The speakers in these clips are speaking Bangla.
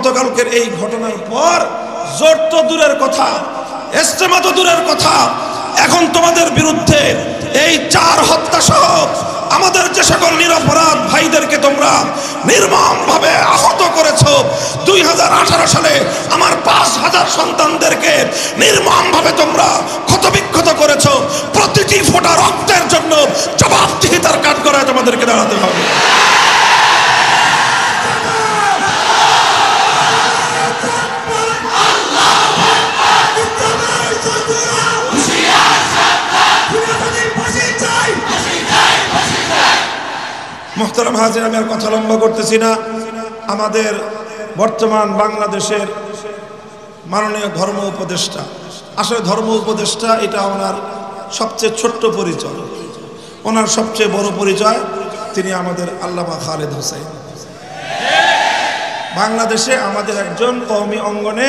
গতকালকের এই ঘটনার পর জোট তো দূরের কথা, ইজতেমা তো দূরের কথা, এখন তোমাদের বিরুদ্ধে এই 4 হত্যা সহ আমাদের যে সকল নিরপরাধ ভাইদেরকে তোমরা নির্মমভাবে আহত করেছো, 2018 সালে আমার 5000 সন্তানদেরকে নির্মমভাবে তোমরা ক্ষতবিক্ষত করেছো, প্রতিটি ফোঁটা রক্তের জন্য জবাবদিহিতার কাঠগড়ায় তোমাদেরকে দাঁড়াতে হবে। মোহতারাম হাজির, আমি আর কথা লম্বা করতেছি না। আমাদের বর্তমান বাংলাদেশের মাননীয় ধর্ম উপদেষ্টা, আসলে ধর্ম উপদেষ্টা এটা ওনার সবচেয়ে ছোট্ট পরিচয়, ওনার সবচেয়ে বড় পরিচয় তিনি আমাদের আল্লামা খালেদ হোসেন। বাংলাদেশে আমাদের একজন কওমি অঙ্গনে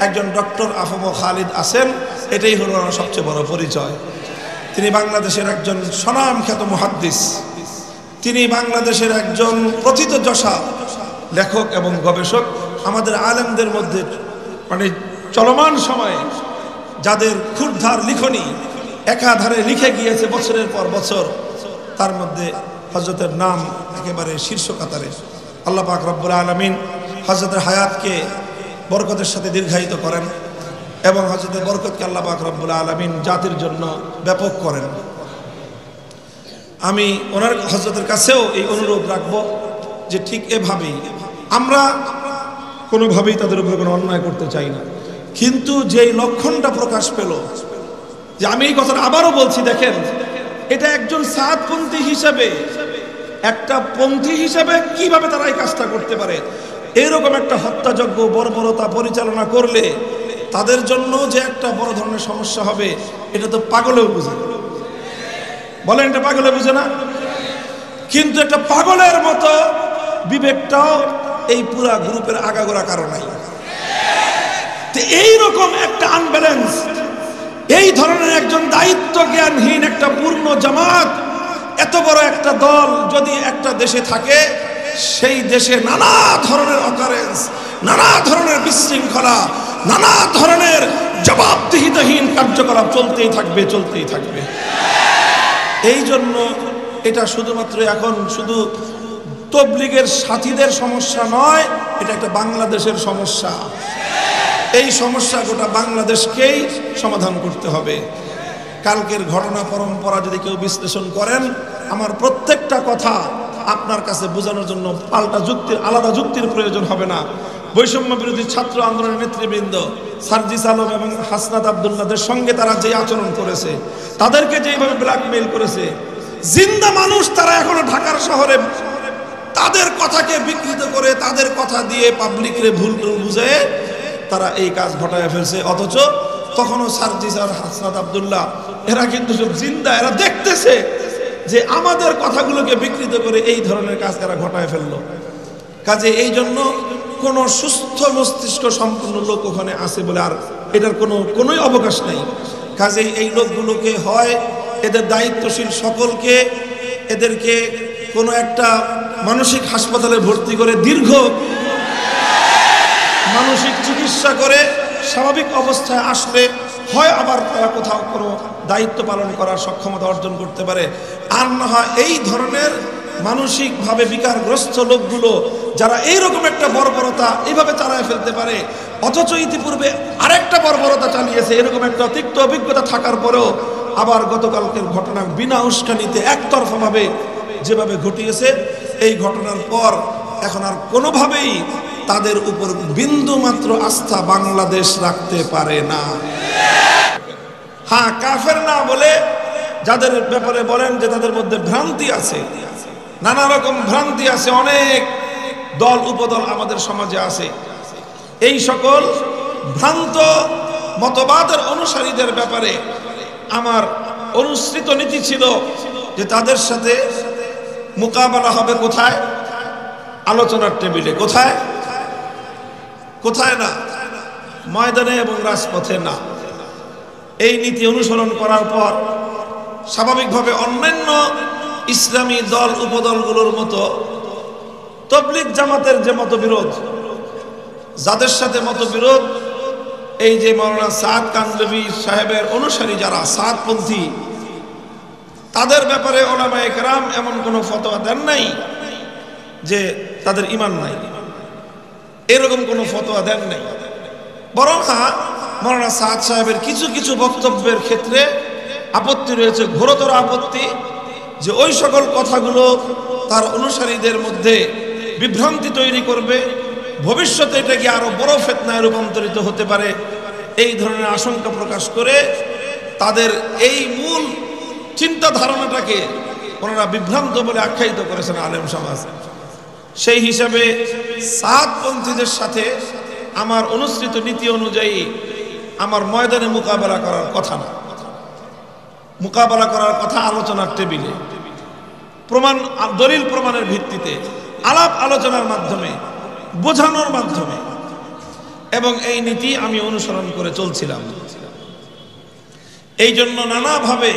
একজন ডক্টর আফম খালিদ আছেন, এটাই হলো ওনার সবচেয়ে বড় পরিচয়। তিনি বাংলাদেশের একজন স্বনামখ্যাত মুহাদ্দিস, তিনি বাংলাদেশের একজন প্রথিতযশা লেখক এবং গবেষক। আমাদের আলেমদের মধ্যে মানে চলমান সময়ে যাদের ক্ষুরধার লিখনি একাধারে লিখে গিয়েছে বছরের পর বছর, তার মধ্যে হযরতের নাম একেবারে শীর্ষ কাতারে। আল্লাহ পাক রব্বুল আলামিন হযরতের হায়াতকে বরকতের সাথে দীর্ঘায়িত করেন এবং হযরতের বরকতকে আল্লাহ পাক রব্বুল আলামিন জাতির জন্য ব্যাপক করেন। আমি ওনার হযরতের কাছেও এই অনুরোধ রাখবো যে ঠিক এভাবেই আমরা কোনোভাবেই তাদের উপরে কোনো অন্যায় করতে চাই না, কিন্তু যেই লক্ষণটা প্রকাশ পেল, যে আমি এই কথাটা আবারও বলছি, দেখেন এটা একজন সাদপন্থী হিসেবে, একটা পন্থী হিসেবে কিভাবে তারা এই কাজটা করতে পারে। এইরকম একটা হত্যাযজ্ঞ বর্বরতা পরিচালনা করলে তাদের জন্য যে একটা বড় ধরনের সমস্যা হবে, এটা তো পাগলেও বুঝে। বলেন এটা পাগলে বুঝে না? কিন্তু একটা পাগলের মতো বিবেকটাও এই পুরা গ্রুপের আগাগোড়া কারণ নাই। তো এইরকম একটা আনব্যালেন্স, এই ধরনের একজন দায়িত্ব জ্ঞানহীন একটা পূর্ণ জামাত, এত বড় একটা দল যদি একটা দেশে থাকে, সেই দেশে নানা ধরনের অকারেন্স, নানা ধরনের বিশৃঙ্খলা, নানা ধরনের জবাবদিহিতাহীন কার্যকলাপ চলতেই থাকবে, চলতেই থাকবে। এই জন্য এটা শুধুমাত্র এখন শুধু তবলিগের সাথীদের সমস্যা নয়, এটা একটা বাংলাদেশের সমস্যা। এই সমস্যা গোটা বাংলাদেশকেই সমাধান করতে হবে। কালকের ঘটনা পরম্পরা যদি কেউ বিশ্লেষণ করেন, আমার প্রত্যেকটা কথা আপনার কাছে বোঝানোর জন্য পাল্টা যুক্তির, আলাদা যুক্তির প্রয়োজন হবে না। বৈষম্য বিরোধী ছাত্র আন্দোলনের নেতৃবৃন্দ সার্জিস আলম এবং হাসনাত আব্দুল্লাহদের সঙ্গে তারা যে আচরণ করেছে, তাদেরকে যেভাবে ব্ল্যাকমেইল করেছে, জিন্দা মানুষ তারা এখনো ঢাকার শহরে তাদের কথাকে বিকৃত করে, তাদের কথা দিয়ে পাবলিকরে ভুল বুঝে তারা এই কাজ ঘটায় ফেলছে। অথচ তখনও সার্জিস আর হাসনাত আব্দুল্লাহ এরা কিন্তু সব জিন্দা, এরা দেখতেছে যে আমাদের কথাগুলোকে বিকৃত করে এই ধরনের কাজ তারা ঘটায় ফেললো। কাজে এই জন্য কোনো সুস্থ মস্তিষ্ক সম্পন্ন লোক ওখানে আছে বলে আর এটার কোনোই অবকাশ নেই। কাজে এই লোকগুলোকে হয় এদের দায়িত্বশীল সকলকে এদেরকে কোনো একটা মানসিক হাসপাতালে ভর্তি করে দীর্ঘ মানসিক চিকিৎসা করে স্বাভাবিক অবস্থায় আসলে হয় আবার তারা কোথাও কোনো দায়িত্ব পালন করার সক্ষমতা অর্জন করতে পারে, আর না হয় এই ধরনের মানসিকভাবে বিকারগ্রস্ত লোকগুলো যারা এইরকম একটা বর্বরতা এইভাবে চালায় ফেলতে পারে, অথচ ইতিপূর্বে আরেকটা বর্বরতা চালিয়েছে, এরকম একটা তিক্ত অভিজ্ঞতা থাকার পরেও আবার গতকালকের ঘটনা বিনা উস্কানিতে একতরফাভাবে যেভাবে ঘটিয়েছে, এই ঘটনার পর এখন আর কোনোভাবেই তাদের উপর বিন্দু মাত্র আস্থা বাংলাদেশ রাখতে পারে না। হ্যাঁ, কাফের না বলে যাদের ব্যাপারে বলেন যে তাদের মধ্যে ভ্রান্তি আছে, নানা রকম ভ্রান্তি আছে, অনেক দল উপদল আমাদের সমাজে আছে, এই সকল ভ্রান্ত মতবাদের অনুসারীদের ব্যাপারে আমার অনুসৃত নীতি ছিল যে তাদের সাথে মোকাবেলা হবে কোথায়? আলোচনার টেবিলে। কোথায়? কোথায় না, ময়দানে এবং রাজপথে না। এই নীতি অনুসরণ করার পর স্বাভাবিকভাবে অন্যান্য ইসলামী দল উপদলগুলোর মতো তবলিগ জামাতের যে মতবিরোধ, যাদের সাথে মতবিরোধ, এই যে মাওলানা সাদ কান্দেবী সাহেবের অনুসারী যারা সাদপন্থী, তাদের ব্যাপারে উলামায়ে কেরাম এমন কোনো ফতোয়া দেন নাই যে তাদের ঈমান নাই, এরকম কোনো ফতোয়া দেন নাই। বরং হ্যাঁ, মাওলানা সাদ সাহেবের কিছু কিছু বক্তব্যের ক্ষেত্রে আপত্তি রয়েছে, ঘোরতর আপত্তি, যে ওই সকল কথাগুলো তার অনুসারীদের মধ্যে বিভ্রান্তি তৈরি করবে, ভবিষ্যতে এটা কি আরো বড় ফিতনায় রূপান্তরিত হতে পারে, এই ধরনের আশঙ্কা প্রকাশ করে তাদের এই মূল চিন্তা ধারণাটাকে ওনারা বিভ্রান্ত বলে আখ্যায়িত করেছেন আলেম সমাজ। সেই হিসাবে সাদপন্থীদের সাথে আমার অনুসৃত নীতি অনুযায়ী আমার ময়দানে মোকাবেলা করার কথা না, মোকাবেলা করার কথা আলোচনার টেবিলে, প্রমাণ দলিল প্রমাণের ভিত্তিতে, আলাপ আলোচনার মাধ্যমে, বোঝানোর মাধ্যমে, এবং এই নীতি আমি অনুসরণ করে চলছিলাম। এই জন্য নানাভাবে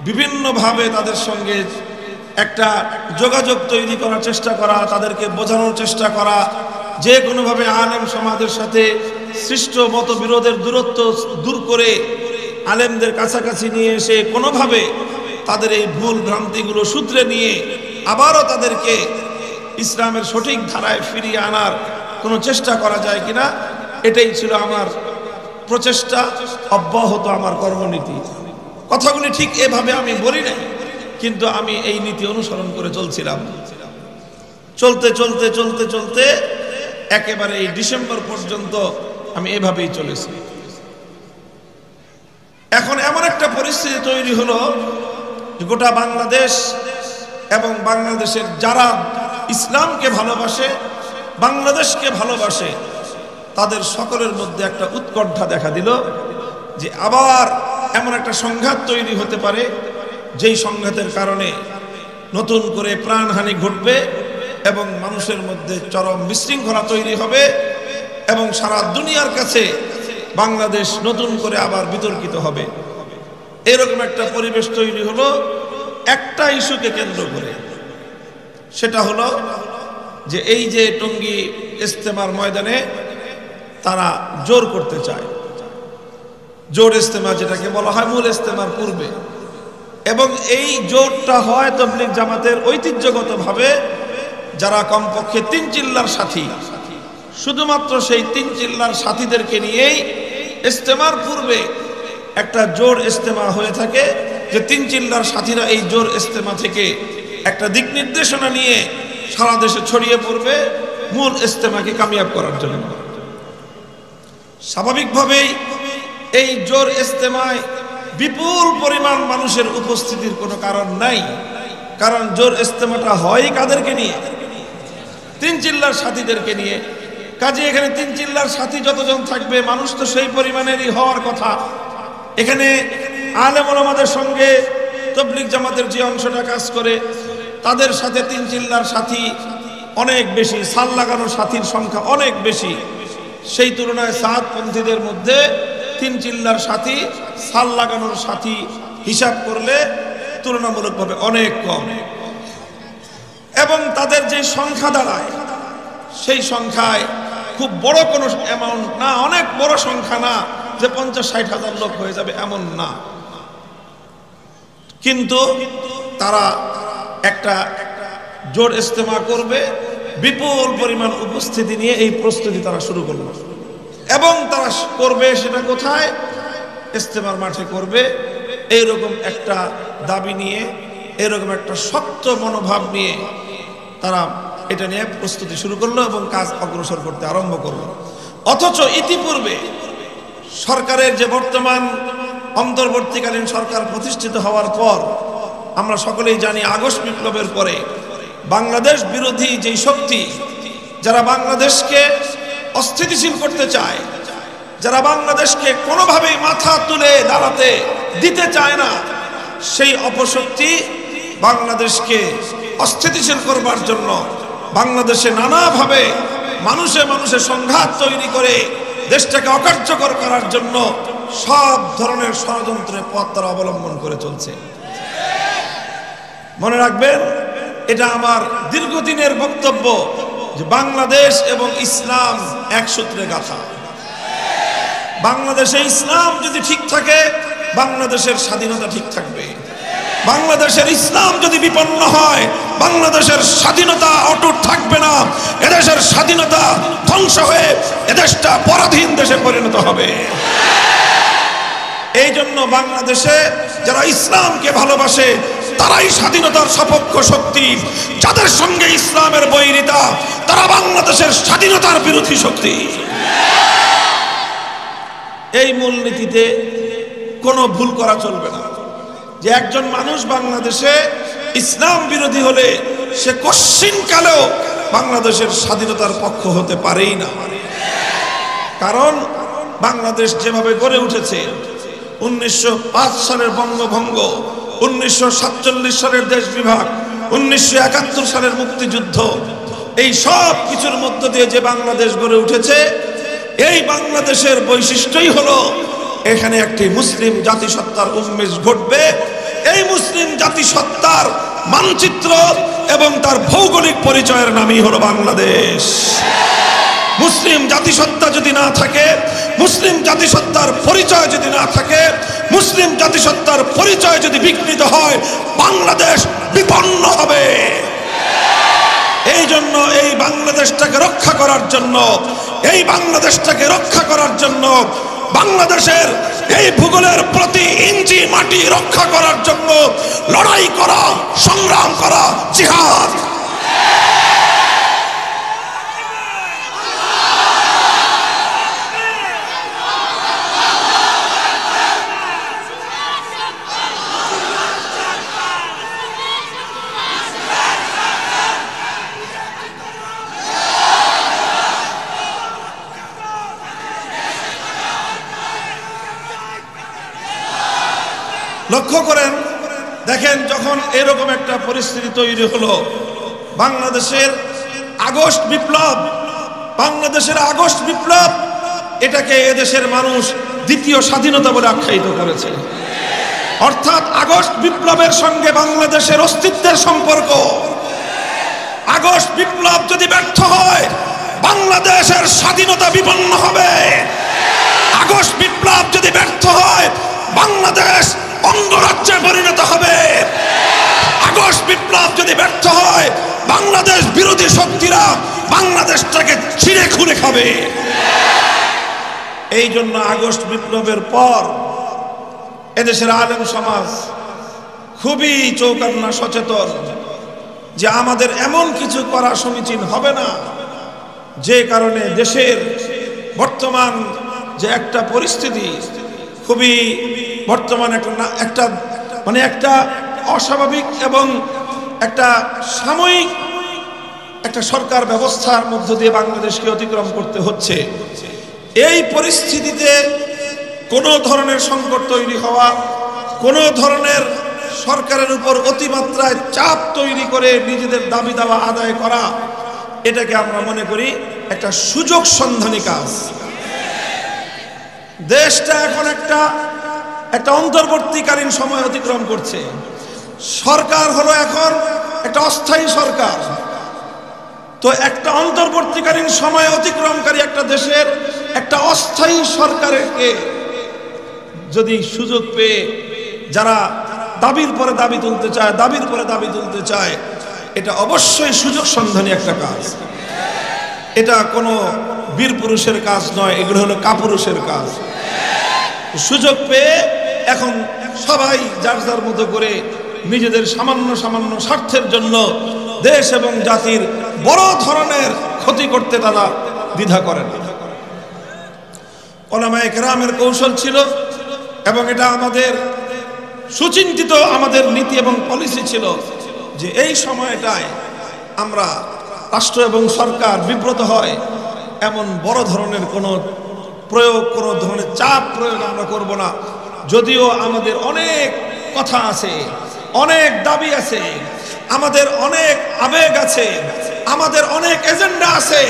বিভিন্নভাবে তাদের সঙ্গে একটা যোগাযোগ তৈরি করার চেষ্টা করা, তাদেরকে বোঝানোর চেষ্টা করা, যে কোনোভাবে আলেম সমাজের সাথে সৃষ্ট মতবিরোধের দূরত্ব দূর করে আলেমদের কাছাকাছি নিয়ে এসে কোনোভাবে তাদের এই ভুল ভ্রান্তিগুলো সূত্রে নিয়ে আবারও তাদেরকে ইসলামের সঠিক ধারায় ফিরিয়ে আনার কোনো চেষ্টা করা যায় কিনা, এটাই ছিল আমার প্রচেষ্টা, অব্যাহত আমার কর্মনীতি। কথাগুলি ঠিক এভাবে আমি বলি নাই, কিন্তু আমি এই নীতি অনুসরণ করে চলছিলাম। চলতে চলতে চলতে চলতে একেবারে এই ডিসেম্বর পর্যন্ত আমি এভাবেই চলেছি। এখন এমন একটা পরিস্থিতি তৈরি হলো, গোটা বাংলাদেশ এবং বাংলাদেশের যারা ইসলামকে ভালোবাসে, বাংলাদেশকে ভালোবাসে, তাদের সকলের মধ্যে একটা উৎকণ্ঠা দেখা দিল যে আবার এমন একটা সংঘাত তৈরি হতে পারে, যেই সংঘাতের কারণে নতুন করে প্রাণহানি ঘটবে এবং মানুষের মধ্যে চরম বিশৃঙ্খলা তৈরি হবে এবং সারা দুনিয়ার কাছে বাংলাদেশ নতুন করে আবার বিতর্কিত হবে। এরকম একটা পরিবেশ তৈরি হলো একটা ইস্যুকে কেন্দ্র করে। সেটা হলো যে এই যে টঙ্গী ইজতেমার ময়দানে তারা জোর করতে চায়, জোর ইজতেমা যেটাকে বলা হয় মূল ইজতেমার পূর্বে, এবং এই জোরটা হয় তাবলীগ জামাতের ঐতিহ্যগতভাবে যারা কমপক্ষে 3 চিল্লার সাথী, শুধুমাত্র সেই 3 চিল্লার সাথীদেরকে নিয়েই ইজতেমার পূর্বে একটা জোর ইজতেমা হয়ে থাকে, যে 3 চিল্লার সাথীরা এই জোর ইজতেমা থেকে একটা দিক নির্দেশনা নিয়ে সারা দেশে ছড়িয়ে পড়বে মূল ইজতেমাকে কামিয়াব করার জন্য। স্বাভাবিকভাবেই এই জোর ইজতেমায় বিপুল পরিমাণ মানুষের উপস্থিতির কোনো কারণ নাই, কারণ জোর ইজতেমাটা হয় কাদেরকে নিয়ে? 3 চিল্লার সাথীদেরকে নিয়ে। কাজে এখানে 3 চিল্লার সাথী যতজন থাকবে, মানুষ তো সেই পরিমাণেরই হওয়ার কথা। এখানে আলেম ওলামাদের সঙ্গে তাবলীগ জামাতের যে অংশটা কাজ করে, তাদের সাথে 3 চিল্লার সাথী অনেক বেশি, সাল লাগানোর সাথীর সংখ্যা অনেক বেশি। সেই তুলনায় সাদপন্থীদের মধ্যে 3 চিল্লার সাথী, সাল লাগানোর সাথী হিসাব করলে তুলনামূলকভাবে অনেক কম, এবং তাদের যে সংখ্যা দাঁড়ায় সেই সংখ্যায় খুব বড় কোনো অ্যামাউন্ট না, অনেক বড় সংখ্যা না যে 50-60 হাজার লোক হয়ে যাবে, এমন না। কিন্তু তারা একটা জোর ইজতেমা করবে, বিপুল পরিমাণ উপস্থিতি নিয়ে এই প্রস্তুতি তারা শুরু করলো, এবং তারা করবে সেটা কোথায়? ইজতেমার মাঠে করবে। এইরকম একটা দাবি নিয়ে, এরকম একটা শক্ত মনোভাব নিয়ে তারা এটা নিয়ে প্রস্তুতি শুরু করলো এবং কাজ অগ্রসর করতে আরম্ভ করলো। অথচ ইতিপূর্বে সরকারের যে বর্তমান অন্তর্বর্তীকালীন সরকার প্রতিষ্ঠিত হওয়ার পর আমরা সকলেই জানি, আগস্ট বিপ্লবের পরে বাংলাদেশ বিরোধী যেই শক্তি, যারা বাংলাদেশকে অস্থিতিশীল করতে চায়, যারা বাংলাদেশকে কোনোভাবেই মাথা তুলে দাঁড়াতে দিতে চায় না, সেই অপশক্তি বাংলাদেশকে অস্থিতিশীল করবার জন্য বাংলাদেশে নানাভাবে মানুষে মানুষে সংঘাত তৈরি করে দেশটাকে অকার্যকর করার জন্য সব ধরনের ষড়যন্ত্রের পথ তারা অবলম্বন করে চলছে। মনে রাখবেন, এটা আমার দীর্ঘদিনের বক্তব্য যে বাংলাদেশ এবং ইসলাম এক সূত্রে গাঁথা। বাংলাদেশে ইসলাম যদি ঠিক থাকে বাংলাদেশের স্বাধীনতা ঠিক থাকবে। বাংলাদেশের ইসলাম যদি বিপন্ন হয় বাংলাদেশের স্বাধীনতা অটুট থাকবে না। এদেশের স্বাধীনতা ধ্বংস হয়ে এদেশটা পরাধীন দেশে পরিণত হবে। এই জন্য বাংলাদেশে যারা ইসলামকে ভালোবাসে তারাই স্বাধীনতার সপক্ষ শক্তি। যাদের সঙ্গে ইসলামের বৈরিতা তারা বাংলাদেশের স্বাধীনতার বিরোধী শক্তি। এই মূলনীতিতে কোনো ভুল করা চলবে না যে একজন মানুষ বাংলাদেশে ইসলাম বিরোধী হলে সে কশ্চিনকালেও বাংলাদেশের স্বাধীনতার পক্ষ হতে পারেই না। কারণ বাংলাদেশ যেভাবে গড়ে উঠেছে, 1905 সালের বঙ্গভঙ্গ, 1947 সালের দেশ বিভাগ, 1971 সালের মুক্তিযুদ্ধ, এই সব কিছুর মধ্য দিয়ে যে বাংলাদেশ গড়ে উঠেছে, এই বাংলাদেশের বৈশিষ্ট্যই হলো এখানে একটি মুসলিম জাতিসত্তার উন্মেষ ঘটবে। এই মুসলিম জাতিসত্তার মানচিত্র এবং তার ভৌগোলিক পরিচয়ের নামই হলো বাংলাদেশ। মুসলিম জাতিসত্তা যদি না থাকে, মুসলিম জাতিসত্তার পরিচয় যদি না থাকে, মুসলিম জাতিসত্তার পরিচয় যদি বিঘ্নিত হয় বাংলাদেশ বিপন্ন হবে। এই জন্য এই বাংলাদেশটাকে রক্ষা করার জন্য, এই বাংলাদেশটাকে রক্ষা করার জন্য, বাংলাদেশের এই ভূগোলের প্রতি ইঞ্চি মাটি রক্ষা করার জন্য লড়াই করা, সংগ্রাম করা জিহাদ। লক্ষ্য করেন, দেখেন যখন এরকম একটা পরিস্থিতি তৈরি হলো, বাংলাদেশের আগস্ট বিপ্লব, বাংলাদেশের আগস্ট বিপ্লব, এটাকে এদেশের মানুষ দ্বিতীয় স্বাধীনতা বলে আখ্যায়িত করেছে। অর্থাৎ আগস্ট বিপ্লবের সঙ্গে বাংলাদেশের অস্তিত্বের সম্পর্ক। আগস্ট বিপ্লব যদি ব্যর্থ হয় বাংলাদেশের স্বাধীনতা বিপন্ন হবে। আগস্ট বিপ্লব যদি ব্যর্থ হয় বাংলাদেশ অঙ্গরাজ্যে পরিণত হবে। আগস্ট বিপ্লব যদি ব্যর্থ হয় বাংলাদেশ বিরোধী শক্তিরা বাংলাদেশটাকে ছিঁড়ে খুঁড়ে খাবে। এই জন্য আগস্ট বিপ্লবের পর এদেশের আলেম সমাজ খুবই চৌকান্না সচেতন যে আমাদের এমন কিছু করা সমীচীন হবে না যে কারণে দেশের বর্তমান যে একটা পরিস্থিতি, খুবই বর্তমান একটা অস্বাভাবিক এবং একটা সাময়িক একটা সরকার ব্যবস্থার মধ্য দিয়ে বাংলাদেশকে অতিক্রম করতে হচ্ছে। এই পরিস্থিতিতে কোনো ধরনের সংকট তৈরি হওয়া, কোনো ধরনের সরকারের উপর অতিমাত্রায় চাপ তৈরি করে নিজেদের দাবি দাওয়া আদায় করা, এটাকে আমরা মনে করি একটা সুযোগ সন্ধানী কাজ। দেশটা এখন একটা অন্তর্বর্তীকালীন সময় অতিক্রম করছে। সরকার হলো এখন একটা অস্থায়ী সরকার। তো একটা অন্তর্বর্তীকালীন সময় অতিক্রমকারী একটা দেশের একটা অস্থায়ী সরকারকে যদি সুযোগ পেয়ে যারা দাবির পরে দাবি তুলতে চায়, দাবির পরে দাবি তুলতে চায়, এটা অবশ্যই সুযোগ সন্ধানী একটা কাজ। এটা কোনো বীর পুরুষের কাজ নয়, এগুলো হলো কাপুরুষের কাজ। সুযোগ পেয়ে এখন সবাই যার যার মতো করে নিজেদের সামান্য সামান্য স্বার্থের জন্য দেশ এবং জাতির বড় ধরনের ক্ষতি করতে তারা দ্বিধা করেন। উলামায়ে কেরামের কৌশল ছিল এবং এটা আমাদের সুচিন্তিত আমাদের নীতি এবং পলিসি ছিল যে এই সময়টায় আমরা রাষ্ট্র এবং সরকার বিব্রত হয় এমন বড় ধরনের কোনো ধরনের চাপ প্রয়োগ আমরা করব না। যদিও আমাদের অনেক কথা আছে, অনেক দাবি আছে, আমাদের অনেক আবেগ আছে, আমাদের অনেক এজেন্ডা আছে,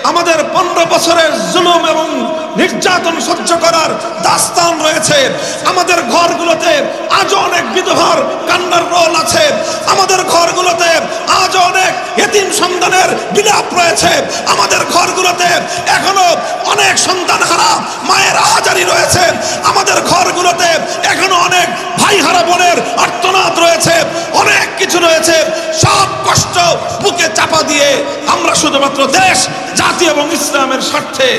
আমাদের 15 বছরের জুলুম এবং নির্যাতন সহ্য করার দাস্তান রয়েছে। আমাদের ঘরগুলোতে আজও অনেক বিধবার কান্নার রোল আছে। আমাদের ঘরগুলোতে আজও অনেক এতিম সন্তানের বিলাপ রয়েছে। আমাদের ঘরগুলোতে এখনো অনেক সন্তানহারা মায়ের আহাজারি রয়েছে। আমাদের ঘরগুলোতে এখনো অনেক ভাইহারা বোনের আর্তনাদ রয়েছে। অনেক কিছু রয়েছে। সব কষ্ট বুকে চাপা দিয়ে আমরা শুধুমাত্র দেশ, জাতি এবং ইসলামের স্বার্থে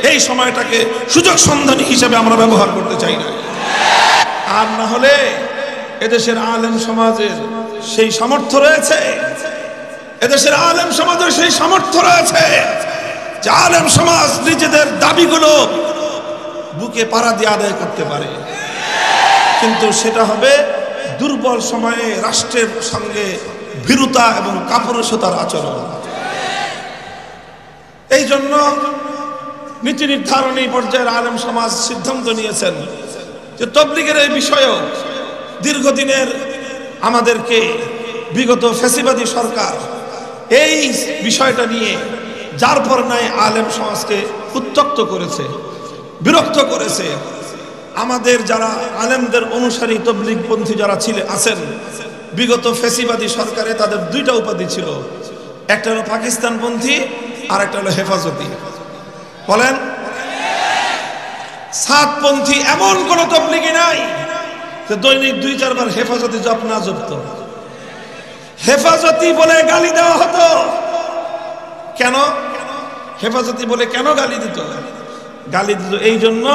এই সময়টাকে সুযোগ সন্ধানী হিসেবে আমরা ব্যবহার করতে চাই না। আর না হলে এদেশের আলেম সমাজের সেই সামর্থ্য রয়েছে, এদেশের আলেম সমাজের সেই সামর্থ্য রয়েছে যে আলেম সমাজ নিজেদের দাবিগুলো বুকে পাড়া দিয়ে আদায় করতে পারে। কিন্তু সেটা হবে দুর্বল সময়ে রাষ্ট্রের সঙ্গে ভীরুতা এবং কাপুরুষতার আচরণ। এই জন্য নীতি নির্ধারণী পর্যায়ের আলেম সমাজ সিদ্ধান্ত নিয়েছেন যে তবলিগের এই বিষয়েও দীর্ঘদিনের আমাদেরকে বিগত ফ্যাসিবাদী সরকার এই বিষয়টা নিয়ে যার পর নাই আলেম সমাজকে উত্তক্ত করেছে, বিরক্ত করেছে। আমাদের যারা আলেমদের অনুসারী তবলিগপন্থী যারা আছেন, বিগত ফ্যাসিবাদী সরকারে তাদের দুইটা উপাধি ছিল, একটা হলো পাকিস্তানপন্থী আর একটা হলো হেফাজতি। বলেন, সাতপন্থী এমন কোন তবলিগি নাই যে দৈনিক 2-4 বার হেফাজতি জপ না জপত। হেফাজতি বলে গালি দেওয়া হতো। কেন হেফাজতি বলে কেন গালি দিত? গালি দিত এই জন্য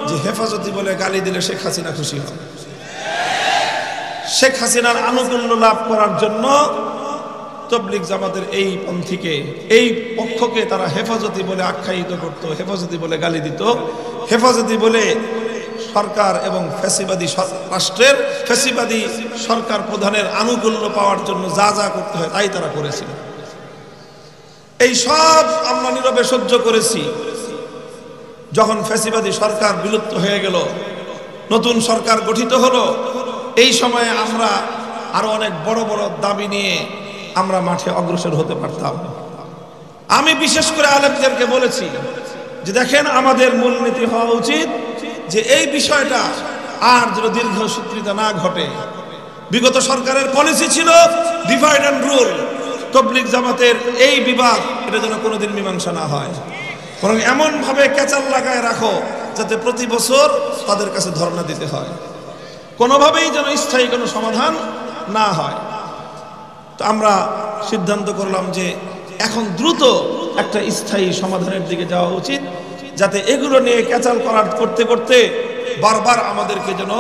যে হেফাজতি বলে গালি দিলে শেখ হাসিনা খুশি হবে। শেখ হাসিনার আনুকূল্য লাভ করার জন্য তবলিগ জামাতের এই পন্থীকে, এই পক্ষকে তারা হেফাজতি বলে আখ্যায়িত করত, হেফাজতি বলে গালি দিত। হেফাজতি বলে সরকার এবং ফ্যাসিবাদী রাষ্ট্রের ফ্যাসিবাদী সরকার প্রধানের আনুকূল্য পাওয়ার জন্য যা যা করতে হয় তাই তারা করেছিল। এই সব আমরা নীরবে সহ্য করেছি। যখন ফ্যাসিবাদী সরকার বিলুপ্ত হয়ে গেল, নতুন সরকার গঠিত হলো, এই সময়ে আমরা আরো অনেক বড় বড় দাবি নিয়ে আমরা মাঠে অগ্রসর হতে পারতাম। আমি বিশেষ করে আলেমদেরকে বলেছি যে দেখেন, আমাদের মূলনীতি হওয়া উচিত যে এই বিষয়টা আর যেন দীর্ঘসূত্রিতা না ঘটে। বিগত সরকারের পলিসি ছিল ডিভাইড অ্যান্ড রুল। তবলিগ জামাতের এই বিবাদ এটা যেন কোনোদিন মীমাংসা না হয়, বরং এমন ভাবে কেচাল লাগায় রাখো যাতে প্রতি বছর তাদের কাছে ধর্ণা দিতে হয়, কোনোভাবেই যেন স্থায়ী কোনো সমাধান না হয়। তো আমরা সিদ্ধান্ত করলাম যে এখন দ্রুত একটা স্থায়ী সমাধানের দিকে যাওয়া উচিত, যাতে এগুলো নিয়ে ক্যাচাল করতে করতে বারবার আমাদেরকে যেন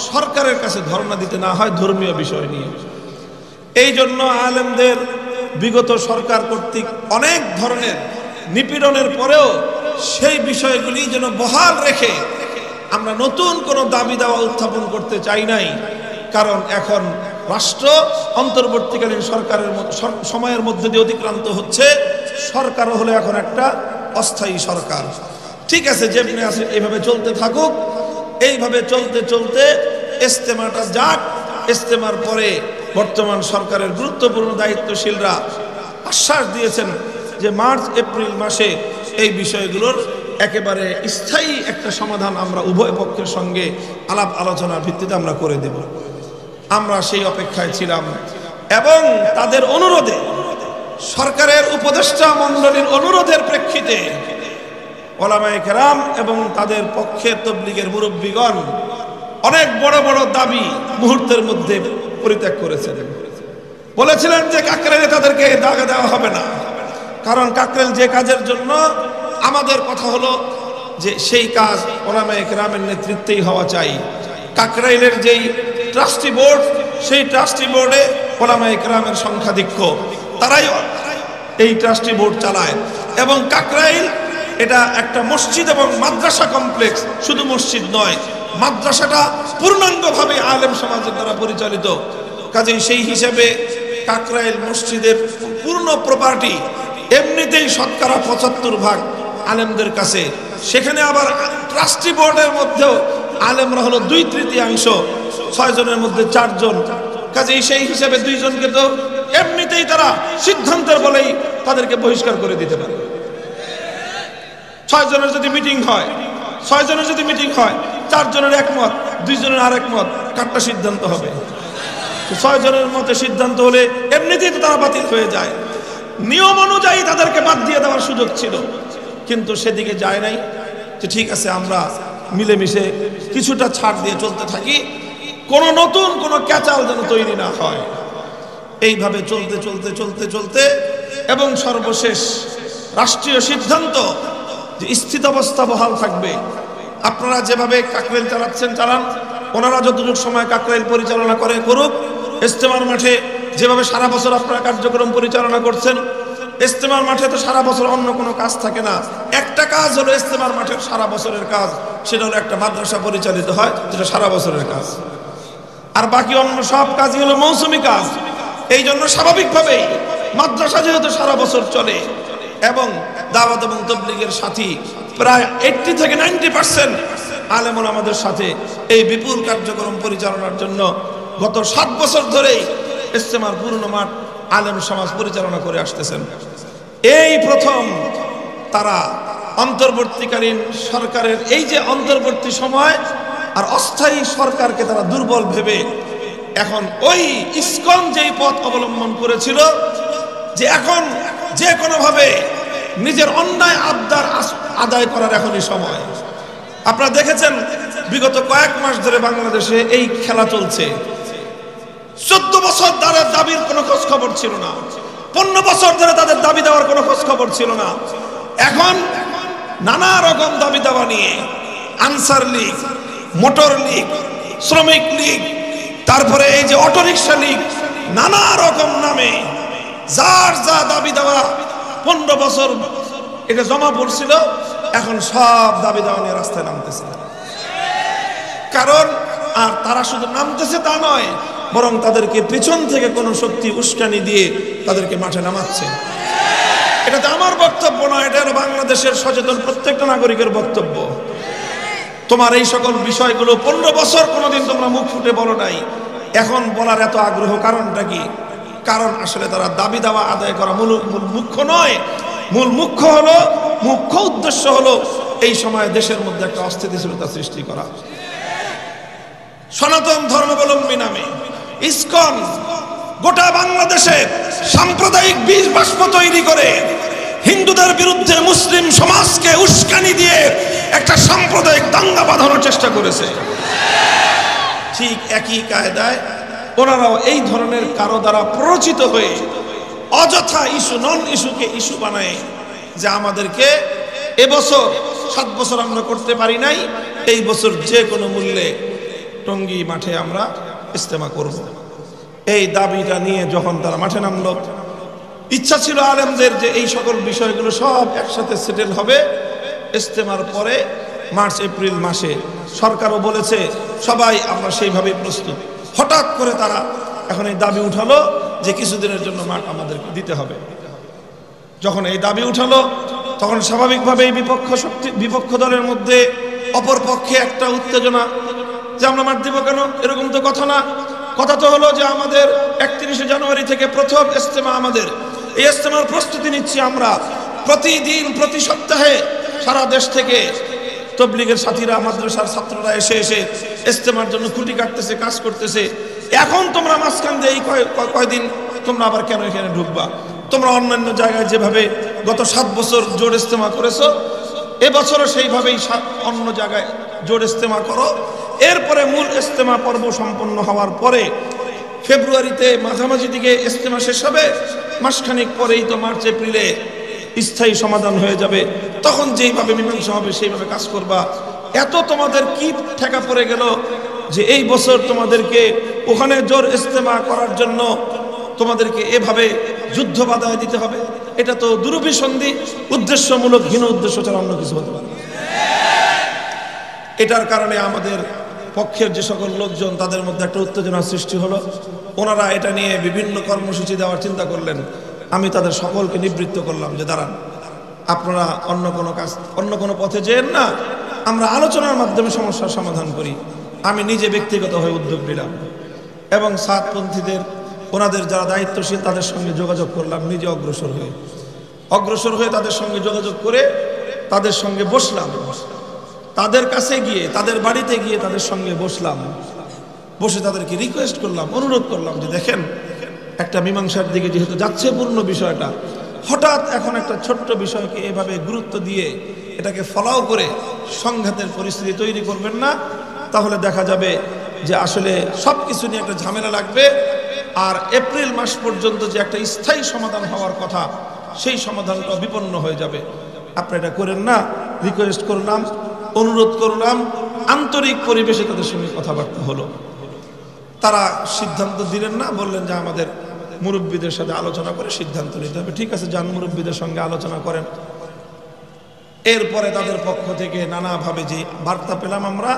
সরকারের কাছে ধর্ণা দিতে না হয় ধর্মীয় বিষয় নিয়ে। এই জন্য আলেমদের বিগত সরকার কর্তৃক অনেক ধরনের নিপীড়নের পরেও সেই বিষয়গুলি যেন বহাল রেখে আমরা নতুন কোনো দাবি দাওয়া উত্থাপন করতে চাই নাই। কারণ এখন রাষ্ট্র অন্তর্বর্তীকালীন সরকারের সময়ের মধ্যে দিয়ে অতিক্রান্ত হচ্ছে। সরকারও হলো এখন একটা অস্থায়ী সরকার। ঠিক আছে, যেমনি আছে এইভাবে চলতে থাকুক। এইভাবে চলতে চলতে ইজতেমাটা যাক। ইজতেমার পরে বর্তমান সরকারের গুরুত্বপূর্ণ দায়িত্বশীলরা আশ্বাস দিয়েছেন যে মার্চ এপ্রিল মাসে এই বিষয়গুলোর একেবারে স্থায়ী একটা সমাধান আমরা উভয় পক্ষের সঙ্গে আলাপ আলোচনার ভিত্তিতে আমরা করে দেব। আমরা সেই অপেক্ষায় ছিলাম এবং তাদের অনুরোধে, সরকারের উপদেষ্টা মণ্ডলীর অনুরোধের প্রেক্ষিতে ওলামায়ে কেরাম এবং তাদের পক্ষের তবলিগের মুরব্বীগণ অনেক বড় বড় দাবি মুহূর্তের মধ্যে পরিত্যাগ করেছেন। বলেছিলেন যে কাকরাইলে তাদেরকে দাগা দেওয়া হবে না, কারণ কাকরাইল যে কাজের জন্য, আমাদের কথা হলো যে সেই কাজ ওলামায়ে কেরামের নেতৃত্বেই হওয়া চাই। কাকরাইলের যেই ট্রাস্টি বোর্ড, সেই ট্রাস্টি বোর্ডে ওলামায়ে কেরামের সংখ্যাধিক্য, তারাই এই ট্রাস্টি বোর্ড চালায়। এবং কাকরাইল এটা একটা মসজিদ এবং মাদ্রাসা কমপ্লেক্স, শুধু মসজিদ নয়, মাদ্রাসাটা পূর্ণাঙ্গভাবে আলেম সমাজের দ্বারা পরিচালিত। কাজেই সেই হিসেবে কাকরাইল মসজিদের পূর্ণ প্রপার্টি এমনিতেই শতকরা 75% আলেমদের কাছে। সেখানে আবার ট্রাস্টি বোর্ডের মধ্যেও আলেমরা হলো 2/3, 6 জনের মধ্যে 4 জন। কাজেই সেই হিসেবে 2 জনকে তো এমনিতেই তারা সিদ্ধান্তের বলেই তাদেরকে বহিষ্কার করে দিতে পারে। 6 জনের যদি মিটিং হয়, 6 জনের যদি মিটিং হয়, 4 জনের একমত, 2 জনের আর একমত, কাটটা সিদ্ধান্ত হবে। 6 জনের মতে সিদ্ধান্ত হলে এমনিতেই তো তারা বাতিল হয়ে যায়। নিয়ম অনুযায়ী তাদেরকে বাদ দিয়ে দেওয়ার সুযোগ ছিল, কিন্তু সেদিকে যায় নাই যে ঠিক আছে আমরা মিলেমিশে কিছুটা ছাড় দিয়ে চলতে থাকি, কোনো নতুন কোনো ক্যাচাল যেন তৈরি না হয়। এইভাবে চলতে চলতে চলতে চলতে এবং সর্বশেষ রাষ্ট্রীয় সিদ্ধান্ত যে স্থিতাবস্থা বহাল থাকবে। আপনারা যেভাবে কাকরাইল চালাচ্ছেন চালান, ওনারা যতটুকু সময় কাকরাইল পরিচালনা করে করুক। ইজতেমার মাঠে যেভাবে সারা বছর আপনারা কার্যক্রম পরিচালনা করছেন, ইজতেমার মাঠে তো সারা বছর অন্য কোনো কাজ থাকে না। একটা কাজ হলো ইজতেমার মাঠের সারা বছরের কাজ, সেটা হলো একটা মাদ্রাসা পরিচালিত হয়, যেটা সারা বছরের কাজ। আর বাকি অন্য সব কাজই হলো মৌসুমি কাজ। এই জন্য স্বাভাবিকভাবেই মাদ্রাসা যেহেতু সারা বছর চলে এবং দাওয়াত এবং তাবলীগের সাথী প্রায় 80 থেকে 90% আলেম ওলামাদের সাথে এই বিপুল কার্যক্রম পরিচালনার জন্য গত 7 বছর ধরেই ইজতেমার পুরনো মাঠ আলেম সমাজ পরিচালনা করে আসতেছেন। এই প্রথম তারা অন্তর্বর্তীকালীন সরকারের এই যে অন্তর্বর্তী সময় আর অস্থায়ী সরকারকে তারা দুর্বল ভেবে এখন ওই ইসকন যেই পথ অবলম্বন করেছিল যে এখন যে কোনোভাবে নিজের অন্যায় আবদার আদায় করার এখনই সময়। আপনারা দেখেছেন বিগত কয়েক মাস ধরে বাংলাদেশে এই খেলা চলছে। 14 বছর ধরে দাবির কোনো খোঁজ খবর ছিল না, 15 বছর ধরে তাদের দাবি দেওয়ার কোনো খোঁজ খবর ছিল না। এখন নানা রকম দাবি দাওয়া নিয়ে আনসার লীগ, মোটর লীগ, শ্রমিক লীগ, তারপরে এই যে অটোরিকশা লীগ, নানা রকম নামে যার যা দাবি দেওয়া 15 বছর এটা জমা পড়ছিল, এখন সব দাবি দেওয়া নিয়ে রাস্তায় নামতেছে। কারণ আর তারা শুধু নামতেছে তা নয়, বরং তাদেরকে পেছন থেকে কোনো শক্তি উস্কানি দিয়ে তাদেরকে মাঠে নামাচ্ছে। এটা তো আমার বক্তব্য নয়, এটা হলো বাংলাদেশের সচেতন প্রত্যেকটা নাগরিকের বক্তব্য। তোমার এই সকল বিষয়গুলো 15 বছর কোনোদিন তোমরা মুখ ফুটে বলো নাই, এখন বলার এত আগ্রহ কারণটা কি? কারণ আসলে তারা দাবি দাওয়া আদায় করা মূল মুখ্য নয়। মূল মুখ্য উদ্দেশ্য হলো এই সময় দেশের মধ্যে একটা অস্থিতিশীলতা সৃষ্টি করা। সনাতন ধর্মাবলম্বী নামে ইসকন গোটা বাংলাদেশে সাম্প্রদায়িক বীজ বাষ্প তৈরি করে হিন্দুদের বিরুদ্ধে মুসলিম সমাজকে উস্কানি দিয়ে একটা সাম্প্রদায়িক দাঙ্গা বাঁধানোর চেষ্টা করেছে। ঠিক একই কায়দায় ওনারাও এই ধরনের কারো দ্বারা প্ররোচিত হয়ে অযথা ইস্যু নন ইস্যুকে ইস্যু বানায় যে আমাদেরকে এবছর 7 বছর আমরা করতে পারি নাই, এই বছর যে কোনো মূল্যে টঙ্গী মাঠে আমরা ইজতেমা করব। এই দাবিটা নিয়ে যখন তারা মাঠে নামলো, ইচ্ছা ছিল আলেমদের যে এই সকল বিষয়গুলো সব একসাথে সেটেল হবে ইজতেমার পরে মার্চ এপ্রিল মাসে। সরকারও বলেছে সবাই আমরা সেইভাবেই প্রস্তুত। হঠাৎ করে তারা এখন এই দাবি উঠালো যে কিছুদিনের জন্য মাঠ আমাদেরকে দিতে হবে। যখন এই দাবি উঠালো তখন স্বাভাবিকভাবেই বিপক্ষ দলের মধ্যে অপর পক্ষে একটা উত্তেজনা যে আমরা মাঠ দিব কেন, এরকম তো কথা না। কথা তো হলো যে আমাদের 31শে জানুয়ারি থেকে প্রথম ইজতেমা, আমাদের এই ইজতেমার প্রস্তুতি নিচ্ছি আমরা। প্রতিদিন প্রতি সপ্তাহে সারা দেশ থেকে তাবলীগের সাথীরা, মাদ্রাসার ছাত্ররা এসে ইজতেমার জন্য খুঁটি কাটতেছে, কাজ করতেছে। এখন তোমরা মাঝখান দিয়ে এই কয়দিন তোমরা আবার কেন এখানে ঢুকবা? তোমরা অন্যান্য জায়গায় যেভাবে গত 7 বছর জোর ইজতেমা করেছো, এবছরও সেইভাবেই অন্য জায়গায় জোর ইজতেমা করো। এরপরে মূল ইজতেমা পর্ব সম্পন্ন হওয়ার পরে ফেব্রুয়ারিতে মাঝামাঝি দিকে ইজতেমা শেষ হবে, মাসখানেক পরেই তো মার্চ এপ্রিলে স্থায়ী সমাধান হয়ে যাবে। তখন যেইভাবে মীমাংসা হবে সেইভাবে কাজ করবা। এত তোমাদের কি ঠেকা পড়ে গেল যে এই বছর তোমাদেরকে ওখানে জোর ইজতেমা করার জন্য তোমাদেরকে এভাবে যুদ্ধ বাধায় দিতে হবে? এটা তো দুরভিসন্ধি, উদ্দেশ্যমূলক হীন উদ্দেশ্য ছাড়া অন্য কিছু হতে পারে। এটার কারণে আমাদের পক্ষের যে সকল লোকজন তাদের মধ্যে একটা উত্তেজনার সৃষ্টি হলো। ওনারা এটা নিয়ে বিভিন্ন কর্মসূচি দেওয়ার চিন্তা করলেন। আমি তাদের সকলকে নিবৃত্ত করলাম যে দাঁড়ান, আপনারা অন্য কোনো পথে যেন না, আমরা আলোচনার মাধ্যমে সমস্যার সমাধান করি। আমি নিজে ব্যক্তিগত হয়ে উদ্যোগ নিলাম এবং সাতপন্থীদের ওনাদের যারা দায়িত্বশীল তাদের সঙ্গে যোগাযোগ করলাম। নিজে অগ্রসর হয়ে তাদের সঙ্গে যোগাযোগ করে তাদের সঙ্গে বসলাম, তাদের কাছে গিয়ে, তাদের বাড়িতে গিয়ে তাদের সঙ্গে বসলাম, বসে তাদেরকে রিকোয়েস্ট করলাম, অনুরোধ করলাম যে দেখেন, একটা মীমাংসার দিকে যেহেতু যাচ্ছে পূর্ণ বিষয়টা, হঠাৎ এখন একটা ছোট্ট বিষয়কে এভাবে গুরুত্ব দিয়ে এটাকে ফলাও করে সংঘাতের পরিস্থিতি তৈরি করবেন না, তাহলে দেখা যাবে যে আসলে সব কিছু নিয়ে একটা ঝামেলা লাগবে, আর এপ্রিল মাস পর্যন্ত যে একটা স্থায়ী সমাধান হওয়ার কথা সেই সমাধানটা বিপন্ন হয়ে যাবে। আপনি এটা করেন না। রিকোয়েস্ট করলাম, অনুরোধ করলাম, আন্তরিক পরিবেশে তাদের সঙ্গে কথাবার্তা হলো। তারা সিদ্ধান্ত দিলেন না, বললেন যে আমাদের মুরব্বীদের সাথে আলোচনা করে সিদ্ধান্ত নিতে হবে। ঠিক আছে, যান, মুরব্বীদের সঙ্গে আলোচনা করেন। এরপরে তাদের পক্ষ থেকে নানাভাবে যে বার্তা পেলাম আমরা,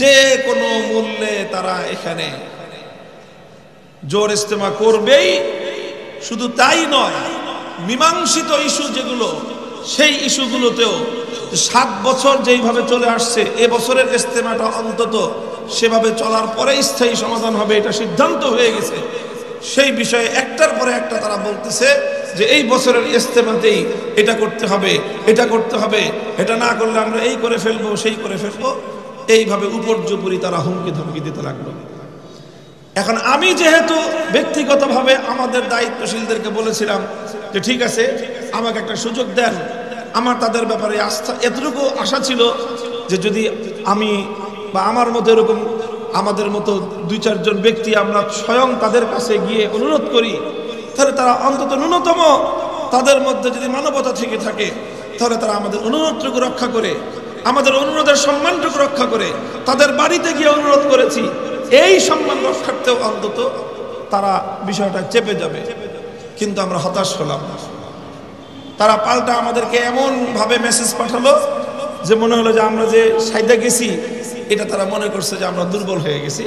যে কোনো মূল্যে তারা এখানে জোর ইস্তেমা করবেই। শুধু তাই নয়, মীমাংসিত ইস্যু যেগুলো, সেই ইস্যুগুলোতেও 7 বছর যেইভাবে চলে আসছে, এবছরের ইস্তেমাটা অন্তত সেভাবে চলার পরে স্থায়ী সমাধান হবে, এটা সিদ্ধান্ত হয়ে গেছে। সেই বিষয়ে একটার পরে একটা তারা বলতেছে যে এই বছরের ইস্তেমাতেই এটা করতে হবে, এটা করতে হবে, এটা না করলে আমরা এই করে ফেলবো, সেই করে ফেলবো। এইভাবে উপর্যুপরি তারা হুমকি ধমকি দিতে লাগলো। এখন আমি যেহেতু ব্যক্তিগতভাবে আমাদের দায়িত্বশীলদেরকে বলেছিলাম যে ঠিক আছে, আমাকে একটা সুযোগ দেন, আমার তাদের ব্যাপারে আস্থা, এতটুকু আশা ছিল যে যদি আমি বা আমার মতো এরকম আমাদের মতো 2-4 জন ব্যক্তি আমরা স্বয়ং তাদের কাছে গিয়ে অনুরোধ করি, তাহলে তারা অন্তত ন্যূনতম তাদের মধ্যে যদি মানবতা থেকে থাকে, তাহলে তারা আমাদের অনুরোধটুকু রক্ষা করে, আমাদের অনুরোধের সম্মানটুকু রক্ষা করে, তাদের বাড়িতে গিয়ে অনুরোধ করেছি, এই সম্মান রক্ষার্থেও অন্তত তারা বিষয়টা চেপে যাবে। কিন্তু আমরা হতাশ হলাম। তারা পাল্টা আমাদেরকে এমন ভাবে মেসেজ পাঠালো যে মনে হলো যে আমরা যে সাইদা গেছি, এটা তারা মনে করছে যে আমরা দুর্বল হয়ে গেছি,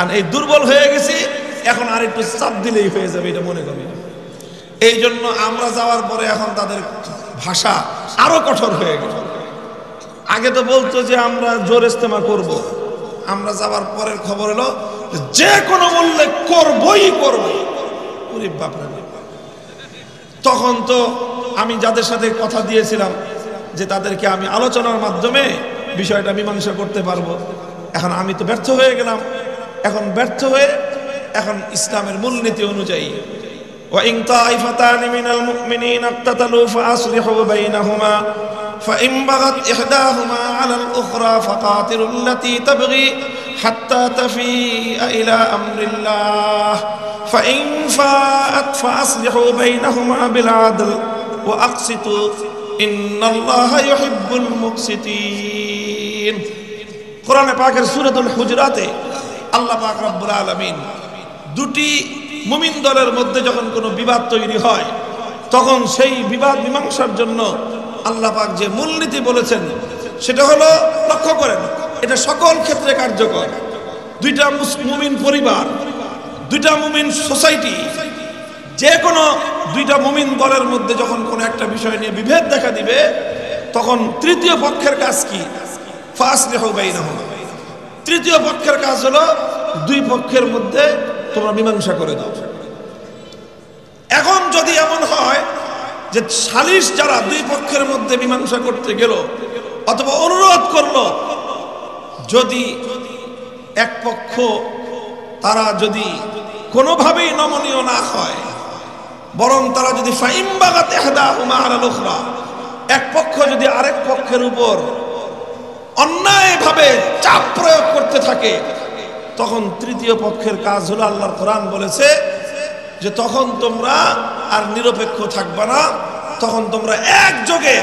আর এই দুর্বল হয়ে গেছি এখন আর একটু চাপ দিলেই হয়ে যাবে, এটা মনে করি। এই জন্য আমরা যাওয়ার পরে এখন তাদের ভাষা আরো কঠোর হয়ে গেল। আগে তো বলতো যে আমরা জোর ইস্তেমা করব, আমরা যাওয়ার পরের খবর হলো যে কোনো মূল্যে করবই করব। ওরে বাপরে! তখন তো আমি যাদের সাথে কথা দিয়েছিলাম যে তাদেরকে আমি আলোচনার মাধ্যমে বিষয়টা মীমাংসা করতে পারবো, এখন আমি তো ব্যর্থ হয়ে গেলাম। এখন ব্যর্থ হয়ে এখন ইসলামের মূলনীতি অনুযায়ী وَإِن طَائِفَتَانِ مِنَ الْمُؤْمِنِينَ اقْتَتَلُوا فَأَصْلِحُوا بَيْنَهُمَا فَإِن بَغَتْ إِحْدَاهُمَا عَلَى الْأُخْرَى فَقَاتِلُوا الَّتِي تَبْغِي حَتَّى تَفِيءَ إِلَى أَمْرِ اللَّهِ فَإِن فَاءَتْ فَأَصْلِحُوا بَيْنَهُمَا بِالْعَدْلِ وَأَقْسِطُوا إِنَّ اللَّهَ يُحِبُّ الْمُقْسِطِينَ। কোরআনে পাকের সূরাতুল হুজরাতে আল্লাহ পাক রব্বুল আলামিন দুটি মুমিন দলের মধ্যে যখন কোনো বিবাদ তৈরি হয়, তখন সেই বিবাদ মীমাংসার জন্য আল্লাহ পাক যে মূলনীতি বলেছেন সেটা হলো, লক্ষ্য করেন, এটা সকল ক্ষেত্রে কার্যকর। দুইটা মুমিন পরিবার, দুইটা মুমিন সোসাইটি, যে কোনো দুইটা মুমিন দলের মধ্যে যখন কোনো একটা বিষয় নিয়ে বিভেদ দেখা দিবে, তখন তৃতীয় পক্ষের কাজ কি? ফাসলিহু বাইনাহুম। তৃতীয় পক্ষের কাজ হলো দুই পক্ষের মধ্যে তোমরা মীমাংসা করে দাও। এখন যদি এমন হয় যে সালিশ যারা দুই পক্ষের মধ্যে মীমাংসা করতে গেল অথবা অনুরোধ করলো, যদি এক পক্ষ তারা যদি কোনোভাবেই নমনীয় না হয়, বরং তারা যদি ফাইম বাগাত ইহদাহুমা আলাল উখরা, এক পক্ষ যদি আরেক পক্ষের উপর অন্যায়ভাবে চাপ প্রয়োগ করতে থাকে, তখন তৃতীয় পক্ষের কাজ হলো, আল্লাহর কোরআন বলেছে যে তখন তোমরা আর নিরপেক্ষ থাকবে না, তখন তোমরা একযোগে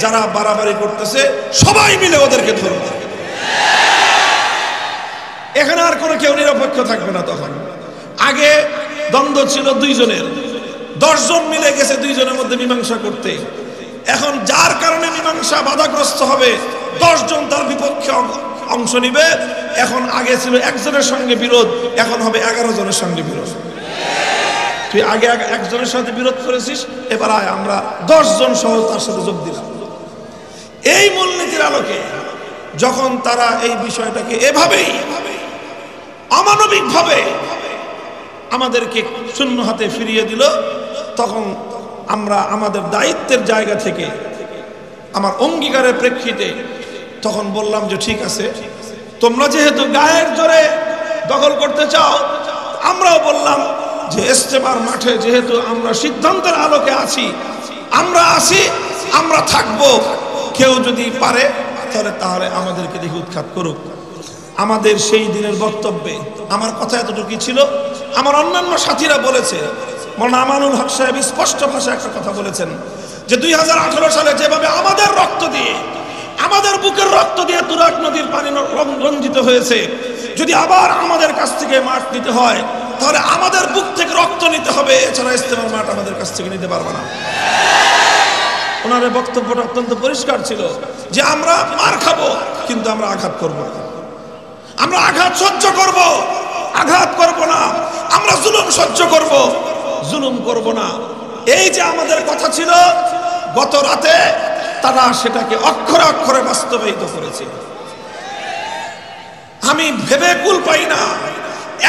যারা বাড়াবাড়ি করতেছে সবাই মিলে ওদেরকে ধরবে। এখানে আর কোনো কেউ নিরপেক্ষ থাকবে না। তখন আগে দ্বন্দ্ব ছিল দুইজনের, 10 জন মিলে গেছে দুইজনের মধ্যে মীমাংসা করতে। এখন যার কারণে মীমাংসা বাধাগ্রস্ত হবে 10 জন তার বিপক্ষে অংশ নিবে। এখন আগে ছিল একজনের সঙ্গে বিরোধ, এখন হবে 11 জনের সঙ্গে বিরোধ। তুই আগে একজনের সাথে বিরোধ করেছিস, এবার আয় আমরা 10 জন সহ তার সাথে যোগ দিলাম। এই মূলনীতির আলোকে যখন তারা এই বিষয়টাকে এভাবেই অমানবিকভাবে আমাদেরকে শূন্য হাতে ফিরিয়ে দিল, তখন আমরা আমাদের দায়িত্বের জায়গা থেকে আমার অঙ্গীকারের প্রেক্ষিতে তখন বললাম যে ঠিক আছে, তোমরা যেহেতু গায়ের জোরে দখল করতে চাও, আমরাও বললাম যে ইজতেমার মাঠে যেহেতু আমরা সিদ্ধান্তের আলোকে আছি, আমরা আছি, আমরা থাকবো। কেউ যদি পারে তাহলে আমাদেরকে দেখে উৎখাত করুক। আমাদের সেই দিনের বক্তব্যে আমার কথা এতটুকু ছিল। আমার অন্যান্য সাথীরা বলেছে, মাওলানা আমানুল হক সাহেব স্পষ্ট ভাষায় একটা কথা বলেছেন যে 2018 সালে যেভাবে আমাদের রক্ত দিয়ে, আমাদের বুকের রক্ত দিয়ে তুরাগ নদীর পানি রঞ্জিত হয়েছে, যদি আবার আমাদের কাছ থেকে মাঠ নিতে হয় তাহলে আমাদের বুক থেকে রক্ত নিতে হবে, এছাড়া ইজতেমার মাঠ আমাদের কাছ থেকে নিতে পারবে না। ওনার বক্তব্যটা অত্যন্ত পরিষ্কার ছিল যে আমরা মার খাবো কিন্তু আমরা আঘাত করব না, আমরা আঘাত সহ্য করব, আঘাত করব না, আমরা জুলুম সহ্য করব, জুলুম করব না। এই যে আমাদের কথা ছিল, গত রাতে তারা সেটাকে অক্ষরে অক্ষরে বাস্তবায়িত করেছে। আমি ভেবে কুল পাই না,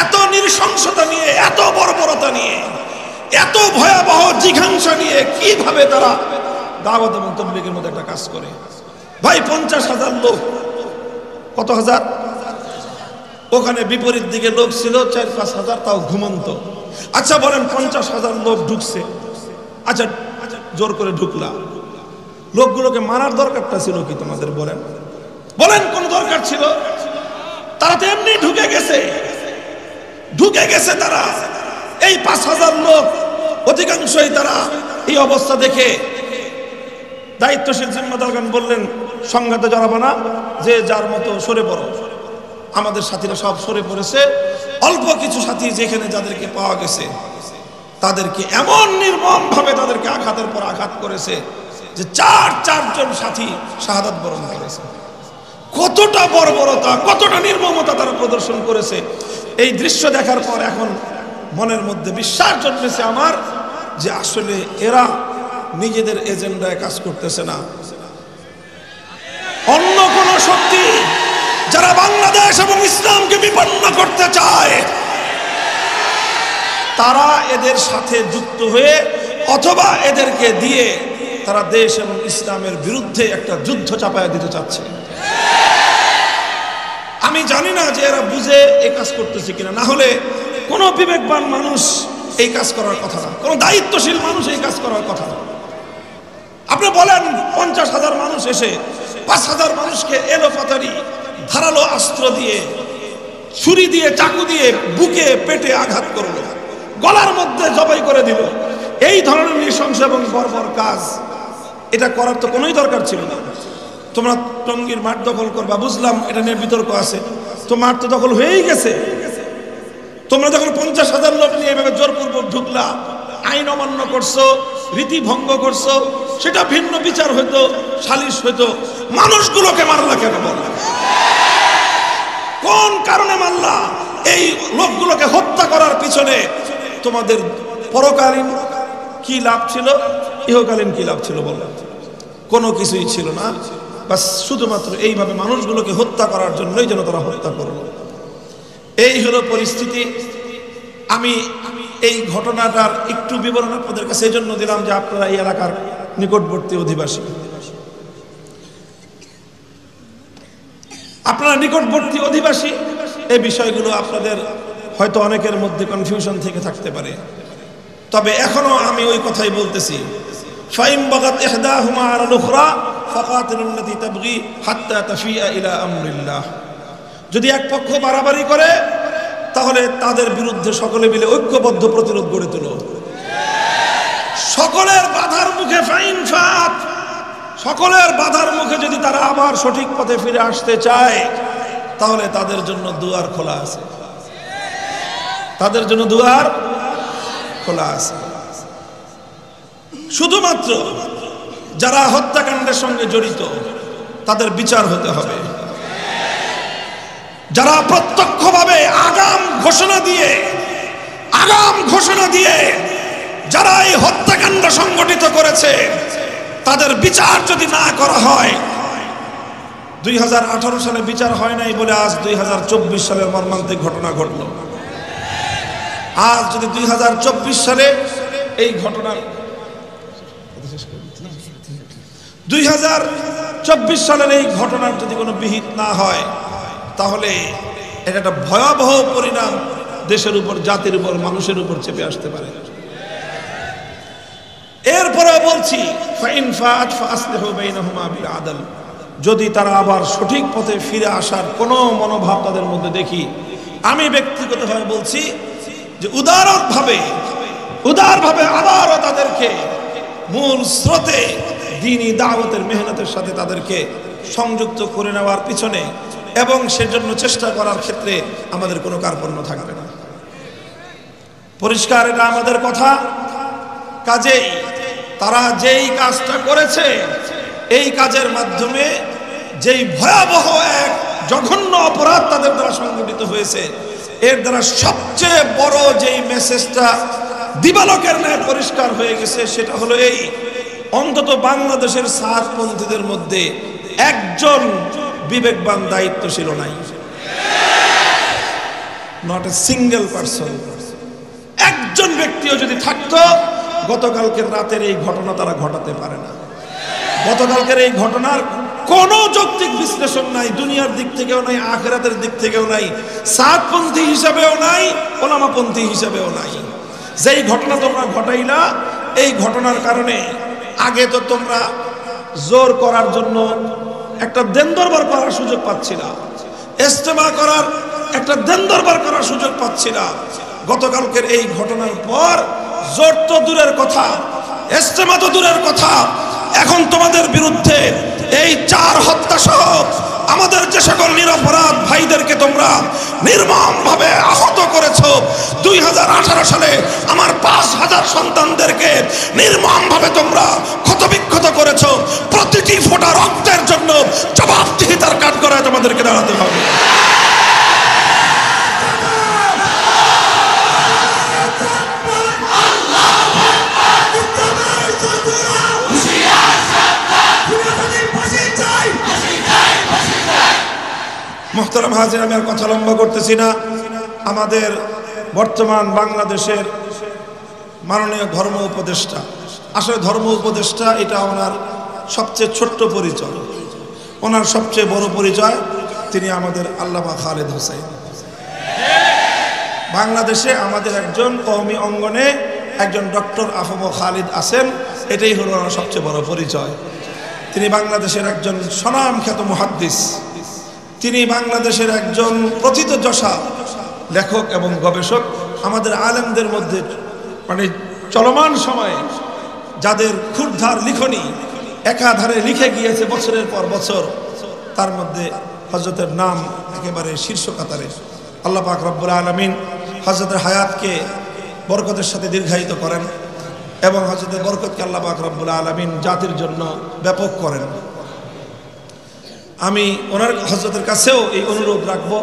এত নৃশংসতা নিয়ে, এত বর্বরতা নিয়ে, এত ভয়াবহ জিঘাংসা নিয়ে কিভাবে তারা দাওয়াত এবং তাবলীগের মধ্যে একটা কাজ করে। ভাই 50,000 লোক, কত হাজার, ওখানে বিপরীত দিকে লোক ছিল 4-5 হাজার, তাও ঘুমন্ত। আচ্ছা বলেন 50,000 লোক ঢুকছে, আচ্ছা জোর করে ঢুকলা, লোকগুলোকে মারার দরকারটা ছিল কি তোমাদের? বলেন বলেন কোন দরকার ছিল? তারা তো এমনি ঢুকে গেছে তারা। এই 5,000 লোক অধিকাংশই তারা এই অবস্থা দেখে দায়িত্বশীল জিম্মাদারগণ বললেন, সংঘাতে জড়াবো না, যে যার মতো সরে পড়ো। আমাদের সাথীরা সব সরে পড়েছে। অল্প কিছু সাথী যেখানে যাদেরকে পাওয়া গেছে তাদেরকে এমন নির্মম ভাবে তাদেরকে আঘাতের পর আঘাত করেছে যে 4 জন সাথী শাহাদাত বরণ করেছে। কতটা বর্বরতা, কতটা নির্মমতা তারা প্রদর্শন করেছে। এই দৃশ্য দেখার পর এখন মনের মধ্যে বিশ্বাস জন্মেছে আমার যে আসলে এরা নিজেদের এজেন্ডায় কাজ করতেছে না, অন্য কোন শক্তি যারা বাংলাদেশ এবং ইসলামকে বিপন্ন করতে চায় তারা এদের সাথে যুক্ত হয়ে অথবা এদেরকে দিয়ে তারা দেশ এবং ইসলামের বিরুদ্ধে একটা যুদ্ধ চাপায়া দিতে চাচ্ছে। আমি জানি না যে এরা বুঝে এই কাজ করতেছে কিনা, না হলে কোনো বিবেকবান মানুষ এই কাজ করার কথা না, কোনো দায়িত্বশীল মানুষ এই কাজ করার কথা না। আপনি বলেন 50,000 মানুষ এসে 5,000 মানুষকে এলোপাতাড়ি ধারালো অস্ত্র দিয়ে, ছুরি দিয়ে, চাকু দিয়ে বুকে পেটে আঘাত করলো, গলার মধ্যে জবাই করে দিল। এই ধরনের নৃশংস এবং বর্বর কাজ এটা করার তো কোনোই দরকার ছিল না। তোমরা টঙ্গীর মাঠ দখল করবা, বুঝলাম এটা নিয়ে বিতর্ক আছে, তো মাঠ তো দখল হয়েই গেছে। তোমরা যখন 50,000 লোক নিয়ে এভাবে জোরপূর্বক ঢুকলা, আইন অমান্য করছো, রীতি ভঙ্গ করছো, সেটা ভিন্ন বিচার হইতো, সালিশ হইতো। মানুষগুলোকে মারলা কেন? বললা কোন কারণে মারলা? এই লোকগুলোকে হত্যা করার পিছনে তোমাদের পরকালীন কি লাভ ছিল, ইহকালীন কি লাভ ছিল? বললাম কোনো কিছুই ছিল না। বাস শুধুমাত্র এইভাবে মানুষগুলোকে হত্যা করার জন্যই যেন তারা হত্যা করলো। এই হলো পরিস্থিতি। আমি এই ঘটনাটার একটু বিবরণ আপনাদের কাছে এই জন্য দিলাম যে আপনারা এই এলাকার নিকটবর্তী অধিবাসী, আপনারা নিকটবর্তী অধিবাসী, এই বিষয়গুলো আপনাদের হয়তো অনেকের মধ্যে কনফিউশন থেকে থাকতে পারে। তবে এখনো আমি ওই কথাই বলতেছি, ফাইম বাগাত ইহদাহুমা আলাল উখরা ফাকাতিলুল্লাতী তাবগী হাত্তা তাফিয়া ইলা আমরিল্লাহ। যদি এক পক্ষ বাড়াবাড়ি করে তাহলে তাদের বিরুদ্ধে সকলে মিলে ঐক্যবদ্ধ প্রতিরোধ গড়ে তোলো। সকলের বাধার মুখে ফাইন ফাত, সকলের বাধার মুখে যদি তারা আবার সঠিক পথে ফিরে আসতে চায় তাহলে তাদের জন্য দুয়ার খোলা আছে, তাদের জন্য দুয়ার খোলা আছে। শুধুমাত্র যারা হত্যাকাণ্ডের সঙ্গে জড়িত তাদের বিচার হতে হবে। যারা প্রত্যক্ষভাবে আগাম ঘোষণা দিয়ে যারা এই হত্যাকাণ্ড সংগঠিত করেছে তাদের বিচার যদি না করা হয়, 2018 সালে বিচার হয় নাই বলে আজ 2024 সালের মর্মান্তিক ঘটনা ঘটল। আজ যদি 2024 সালে এই ঘটনা 2024 সালের এই ঘটনার যদি কোনো বিহিত না হয় তাহলে এটা একটা ভয়াবহ পরিণাম দেশের উপর, জাতির উপর, মানুষের উপর চেপে আসতে পারে। এরপরে বলছি ফাইন ফাআত ফাসলিহু বাইনাহুমা বিল আদল, যদি তারা আবার সঠিক পথে ফিরে আসার কোনো মনোভাব তাদের মধ্যে দেখি, আমি ব্যক্তিগতভাবে বলছি যে উদারভাবে আবারও তাদেরকে মূল স্রোতে দ্বীনি দাওয়াতের মেহনতের সাথে তাদেরকে সংযুক্ত করে নেওয়ার পিছনে এবং সেজন্য চেষ্টা করার ক্ষেত্রে আমাদের কোনো কার্পণ্য থাকবে না। পরিষ্কার এটা আমাদের কথা। কাজেই তারা যেই কাজটা করেছে, এই কাজের মাধ্যমে যেই ভয়াবহ এক জঘন্য অপরাধ তাদের দ্বারা সংঘটিত হয়েছে, এর দ্বারা সবচেয়ে বড় যেই মেসেজটা দিবালোকের ন্যায় পরিষ্কার হয়ে গেছে সেটা হলো এই, অন্তত বাংলাদেশের সাতপন্থীদের মধ্যে একজন বিবেকবান দায়িত্বশীল নাই। Not a single person. একজন ব্যক্তিও যদি থাকতো, গতকালকের রাতের এই ঘটনা তারা ঘটাতে পারে না। গতকালকের এই ঘটনার কোনো যৌক্তিক বিশ্লেষণ নাই, দুনিয়ার দিক থেকেও নাই, আখিরাতের দিক থেকেও নাই, সাতপন্থী হিসাবেও নাই, ওলামাপন্থী হিসাবেও নাই। যেই ঘটনা তোমরা ঘটাইলা, এই ঘটনার কারণে আগে তো তোমরা জোর করার জন্য একটা দেন দরবার করার সুযোগ পাচ্ছিলা, ইজতেমা করার একটা দেন দরবার করার সুযোগ পাচ্ছিলা। গতকালকের এই ঘটনার পর জোর তো দূরের কথা, ইজতেমা তো দূরের কথা, এখন তোমাদের বিরুদ্ধে এই 4 হত্যা সহ আমাদের যে সকল নিরপরাধ ভাইদেরকে তোমরা নির্মমভাবে আহত করেছো, 2018 সালে আমার 5000 সন্তানদেরকে নির্মমভাবে তোমরা ক্ষতবিক্ষত করেছো, প্রতিটি ফোঁটা রক্তের জন্য জবাবদিহিতার কাঠগড়ায় তোমাদেরকে দাঁড়াতে হবে। মোহতারাম হাজির, আমি আর কথা লম্বা করতেছি না। আমাদের বর্তমান বাংলাদেশের মাননীয় ধর্ম উপদেষ্টা, আসলে ধর্ম উপদেষ্টা এটা ওনার সবচেয়ে ছোট্ট পরিচয়, ওনার সবচেয়ে বড় পরিচয় তিনি আমাদের আল্লামা খালেদ হোসেন। বাংলাদেশে আমাদের একজন কওমি অঙ্গনে একজন ডক্টর আফম খালিদ আছেন, এটাই হলো ওনার সবচেয়ে বড় পরিচয়। তিনি বাংলাদেশের একজন স্বনামখ্যাত মুহাদ্দিস, তিনি বাংলাদেশের একজন প্রথিতযশা লেখক এবং গবেষক। আমাদের আলেমদের মধ্যে মানে চলমান সময়ে যাদের ক্ষুরধার লিখনি একাধারে লিখে গিয়েছে বছরের পর বছর, তার মধ্যে হযরতের নাম একেবারে শীর্ষ কাতারে। আল্লাহ পাক রব্বুল আলামিন হযরতের হায়াতকে বরকতের সাথে দীর্ঘায়িত করেন এবং হযরতের বরকতকে আল্লাহ পাক রব্বুল আলামিন জাতির জন্য ব্যাপক করেন। আমি ওনার হযরতের কাছেও এই অনুরোধ রাখবো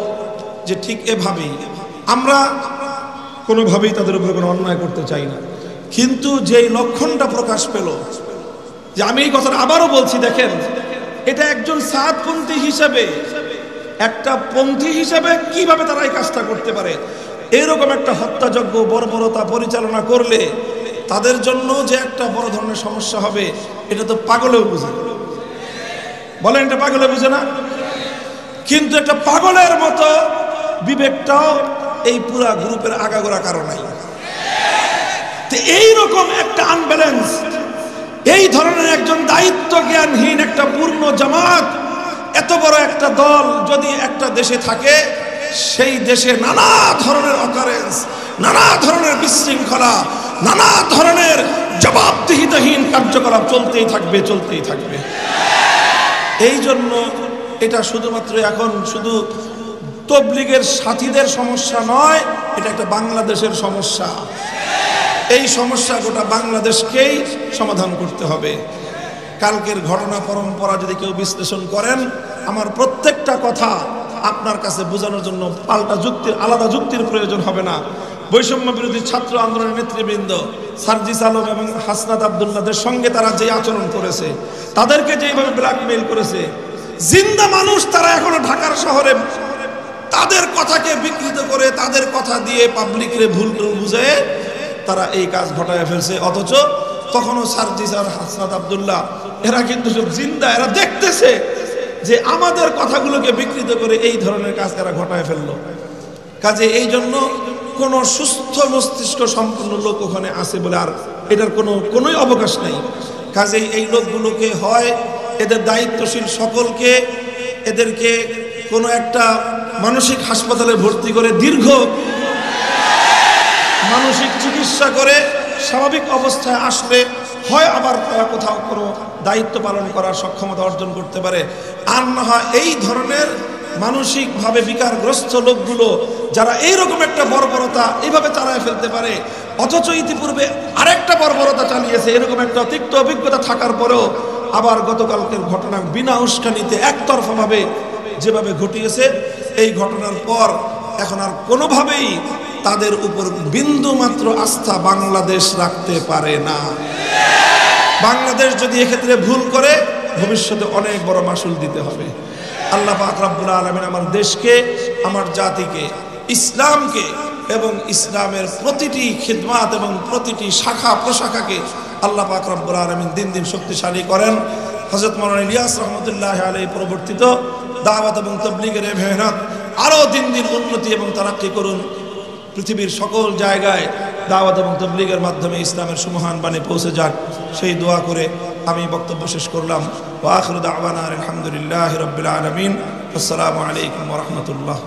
যে ঠিক এভাবেই আমরা কোনোভাবেই তাদের উপরে কোনো অন্যায় করতে চাই না, কিন্তু যেই লক্ষণটা প্রকাশ পেল, যে আমি এই কথাটা আবারও বলছি, দেখেন এটা একজন সাতপন্থী হিসেবে, একটা পন্থী হিসেবে কিভাবে তারা এই কাজটা করতে পারে। এরকম একটা হত্যাযজ্ঞ বর্বরতা পরিচালনা করলে তাদের জন্য যে একটা বড় ধরনের সমস্যা হবে, এটা তো পাগলেও বুঝে। বলেন এটা পাগলে বুঝে না? কিন্তু একটা পাগলের মতো বিবেকটাও এই পুরা গ্রুপের আগাগোড়া কারণ নাই। তো এইরকম একটা আনব্যালেন্স, এই ধরনের একজন দায়িত্ব জ্ঞানহীন একটা পূর্ণ জামাত, এত বড় একটা দল যদি একটা দেশে থাকে, সেই দেশে নানা ধরনের অকারেন্স, নানা ধরনের বিশৃঙ্খলা, নানা ধরনের জবাবদিহিতাহীন কার্যকলাপ চলতেই থাকবে। এই জন্য এটা শুধুমাত্র এখন শুধু তবলিগের সাথীদের সমস্যা নয়, এটা একটা বাংলাদেশের সমস্যা। এই সমস্যা গোটা বাংলাদেশকেই সমাধান করতে হবে। কালকের ঘটনা পরম্পরা যদি কেউ বিশ্লেষণ করেন, আমার প্রত্যেকটা কথা আপনার কাছে বোঝানোর জন্য পাল্টা যুক্তির, আলাদা যুক্তির প্রয়োজন হবে না। বৈষম্য বিরোধী ছাত্র আন্দোলনের নেতৃবৃন্দ সার্জিস আলম এবং হাসনাত আব্দুল্লাহদের সঙ্গে তারা যে আচরণ করেছে, তাদেরকে যেভাবে ব্ল্যাকমেইল করেছে, জিন্দা মানুষ তারা এখনো ঢাকার শহরে তাদের কথাকে বিকৃত করে, তাদের কথা দিয়ে পাবলিকরে ভুল বুঝে তারা এই কাজ ঘটায় ফেলছে। অথচ কখনো সার্জিস আর হাসনাত আব্দুল্লাহ, এরা কিন্তু সব জিন্দা, এরা দেখতেছে যে আমাদের কথাগুলোকে বিকৃত করে এই ধরনের কাজ এরা ঘটায় ফেললো। কাজে এই জন্য কোনো সুস্থ মস্তিষ্ক সম্পন্ন লোক ওখানে আছে বলে আর এটার কোনোই অবকাশ নেই। কাজে এই লোকগুলোকে হয় এদের দায়িত্বশীল সকলকে এদেরকে কোনো একটা মানসিক হাসপাতালে ভর্তি করে দীর্ঘ মানসিক চিকিৎসা করে স্বাভাবিক অবস্থায় আসলে হয় আবার তারা কোথাও কোনো দায়িত্ব পালন করার সক্ষমতা অর্জন করতে পারে, আর না হয় এই ধরনের মানসিকভাবে বিকারগ্রস্ত লোকগুলো যারা এইরকম একটা বর্বরতা এইভাবে চালায় ফেলতে পারে, অথচ ইতিপূর্বে আরেকটা বর্বরতা চালিয়েছে, এরকম একটা তিক্ত অভিজ্ঞতা থাকার পরেও আবার গতকালকের ঘটনা বিনা উস্কানিতে একতরফাভাবে যেভাবে ঘটিয়েছে, এই ঘটনার পর এখন আর কোনোভাবেই তাদের উপর বিন্দু মাত্র আস্থা বাংলাদেশ রাখতে পারে না। বাংলাদেশ যদি এক্ষেত্রে ভুল করে ভবিষ্যতে অনেক বড় মাসুল দিতে হবে। আল্লাহ পাক রব্বুল আলামিন আমার দেশকে, আমার জাতিকে, ইসলামকে এবং ইসলামের প্রতিটি খিদমাত এবং প্রতিটি শাখা প্রশাখাকে আল্লাহ পাক রব্বুল আলামিন দিন দিন শক্তিশালী করেন। হযরত মাওলানা ইলিয়াস রহমতুল্লাহ আলাইহি প্রবর্তিত দাওয়াত এবং তাবলীগের মেহনত আরও দিন দিন উন্নতি এবং তারাক্কি করুন। পৃথিবীর সকল জায়গায় দাওয়াত এবং তাবলীগের মাধ্যমে ইসলামের সুমহান বাণী পৌঁছে যাক, সেই দোয়া করে আমি বক্তব্য শেষ করলাম। ওয়া আখিরু দাওয়ানা আলহামদুলিল্লাহি রাব্বিল আলামিন। আসসালামু আলাইকুম ওয়া রাহমাতুল্লাহ।